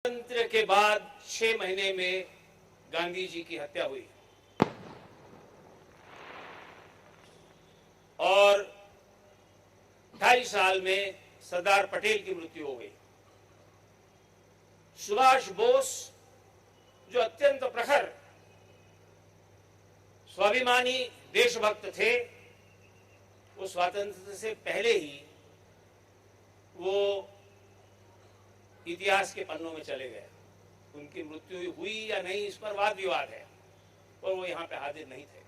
स्वातंत्र्य के बाद 6 महीने में गांधी जी की हत्या हुई और 2.5 साल में सरदार पटेल की मृत्यु हो गई। सुभाष बोस जो अत्यंत प्रखर स्वाभिमानी देशभक्त थे, वो स्वातंत्र्य से पहले ही वो इतिहास के पन्नों में चले गए। उनकी मृत्यु हुई या नहीं इस पर वाद विवाद है, और वो यहां पे हाजिर नहीं थे।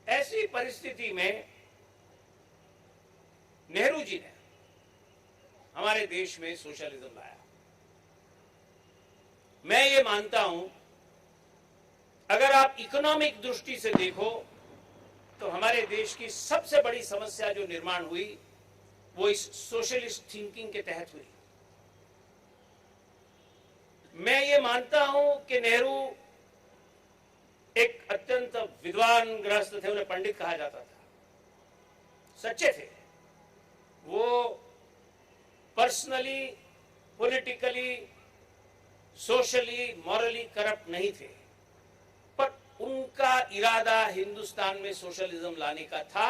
ऐसी परिस्थिति में नेहरू जी ने हमारे देश में सोशलिज्म लाया। मैं ये मानता हूं, अगर आप इकोनॉमिक दृष्टि से देखो तो हमारे देश की सबसे बड़ी समस्या जो निर्माण हुई वो इस सोशलिस्ट थिंकिंग के तहत हुई। मैं ये मानता हूं कि नेहरू एक अत्यंत विद्वान गृहस्थ थे, उन्हें पंडित कहा जाता था, सच्चे थे। वो personally, politically, socially, morally corrupt नहीं थे, पर उनका इरादा हिंदुस्तान में सोशलिज्म लाने का था।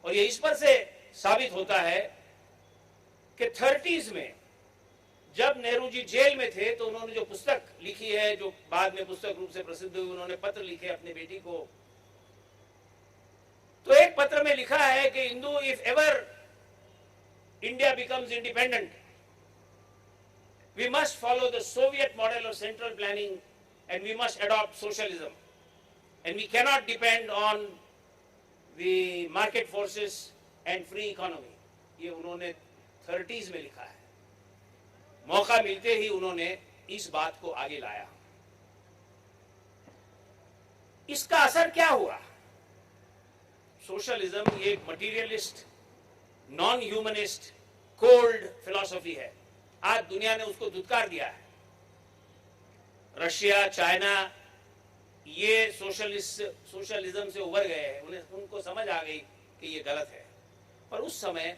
और ये इस पर से साबित होता है कि 30s में जब नेहरू जी जेल में थे तो उन्होंने जो पुस्तक लिखी है, जो बाद में पुस्तक रूप से प्रसिद्ध हुई, उन्होंने पत्र लिखे अपनी बेटी को। तो एक पत्र में लिखा है कि Hindu, if ever India becomes independent, we must follow the Soviet model of central planning and we must adopt socialism, and we cannot depend on the market forces and free economy। ये उन्होंने 30s में लिखा है। मौका मिलते ही उन्होंने इस बात को आगे लाया। इसका असर क्या हुआ? सोशलिज्म ये एक materialist, non humanist, cold philosophy है। आज दुनिया ने उसको धुतकार दिया है। रशिया, चाइना ये सोशलिज्म से उभर गए हैं, उनको समझ आ गई कि ये गलत है। पर उस समय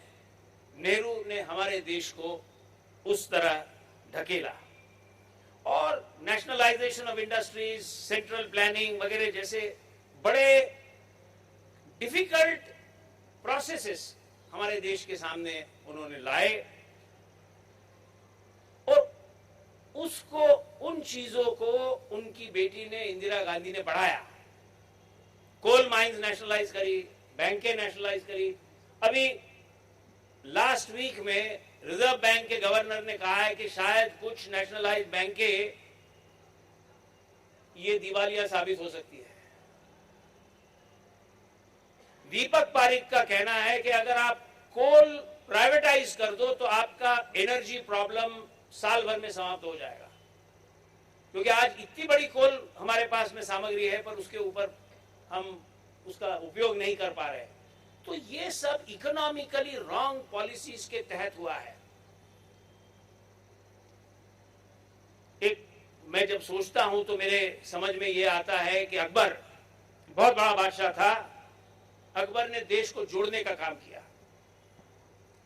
नेहरू ने हमारे देश को उस तरह ढकेला और nationalisation of industries, central planning वगैरह जैसे बड़े डिफिकल्ट प्रोसेसेस हमारे देश के सामने उन्होंने लाए और उसको, उन चीजों को उनकी बेटी ने, इंदिरा गांधी ने बढ़ाया। कोल माइंस नेशनलाइज करी, बैंकें नेशनलाइज करी। अभी लास्ट वीक में रिजर्व बैंक के गवर्नर ने कहा है कि शायद कुछ नेशनलाइज बैंकें ये दिवालिया साबित हो सकती है। दीपक पारेख का कहना है कि अगर आप कोल प्राइवेटाइज कर दो तो आपका एनर्जी प्रॉब्लम साल भर में समाप्त हो जाएगा, क्योंकि आज इतनी बड़ी कोल हमारे पास में सामग्री है पर उसके ऊपर हम उसका उपयोग नहीं कर पा रहे। तो ये सब इकोनॉमिकली रॉन्ग पॉलिसीज के तहत हुआ है। एक मैं जब सोचता हूं तो मेरे समझ में ये आता है कि अकबर बहुत बड़ा बादशाह था। अकबर ने देश को जोड़ने का काम किया।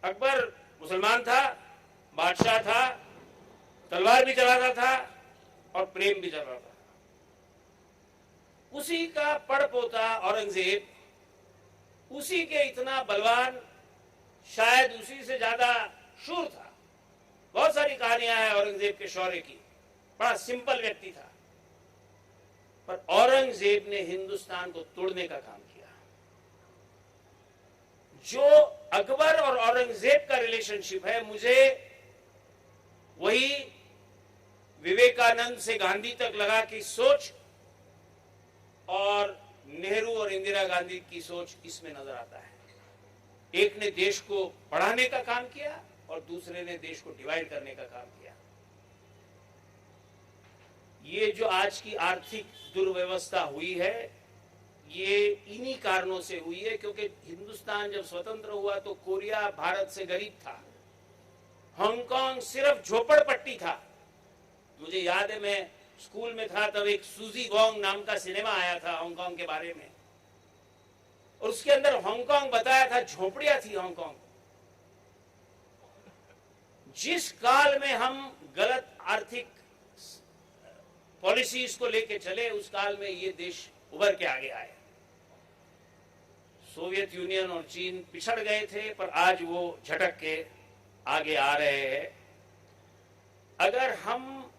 अकबर मुसलमान था, बादशाह था, तलवार भी चलाता था और प्रेम भी चलाता था। उसी का पड़पोता औरंगजेब, उसी के इतना बलवान, शायद उसी से ज्यादा शूर था। बहुत सारी कहानियां हैं औरंगजेब के शौर्य की। बड़ा सिंपल व्यक्ति था, पर औरंगजेब ने हिंदुस्तान को तोड़ने का काम किया। जो अकबर और औरंगजेब का रिलेशनशिप है, मुझे वही विवेकानंद से गांधी तक लगा कि सोच और नेहरू और इंदिरा गांधी की सोच इसमें नजर आता है। एक ने देश को बढ़ाने का काम किया और दूसरे ने देश को डिवाइड करने का काम किया। ये जो आज की आर्थिक दुर्व्यवस्था हुई है, ये इन्हीं कारणों से हुई है, क्योंकि हिंदुस्तान जब स्वतंत्र हुआ तो कोरिया भारत से गरीब था, हांगकांग सिर्फ झोपड़पट्टी था। मुझे याद है, मैं स्कूल में था तब एक सूजी गोंग नाम का सिनेमा आया था हांगकांग के बारे में, और उसके अंदर हांगकांग बताया था, झोपड़ियां थी हांगकांग। जिस काल में हम गलत आर्थिक पॉलिसीज को लेके चले, उस काल में ये देश उभर के आगे आए। सोवियत यूनियन और चीन पिछड़ गए थे, पर आज वो झटक के आगे आ रहे हैं। अगर हम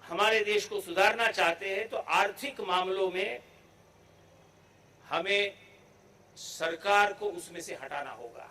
हमारे देश को सुधारना चाहते हैं तो आर्थिक मामलों में हमें सरकार को उसमें से हटाना होगा।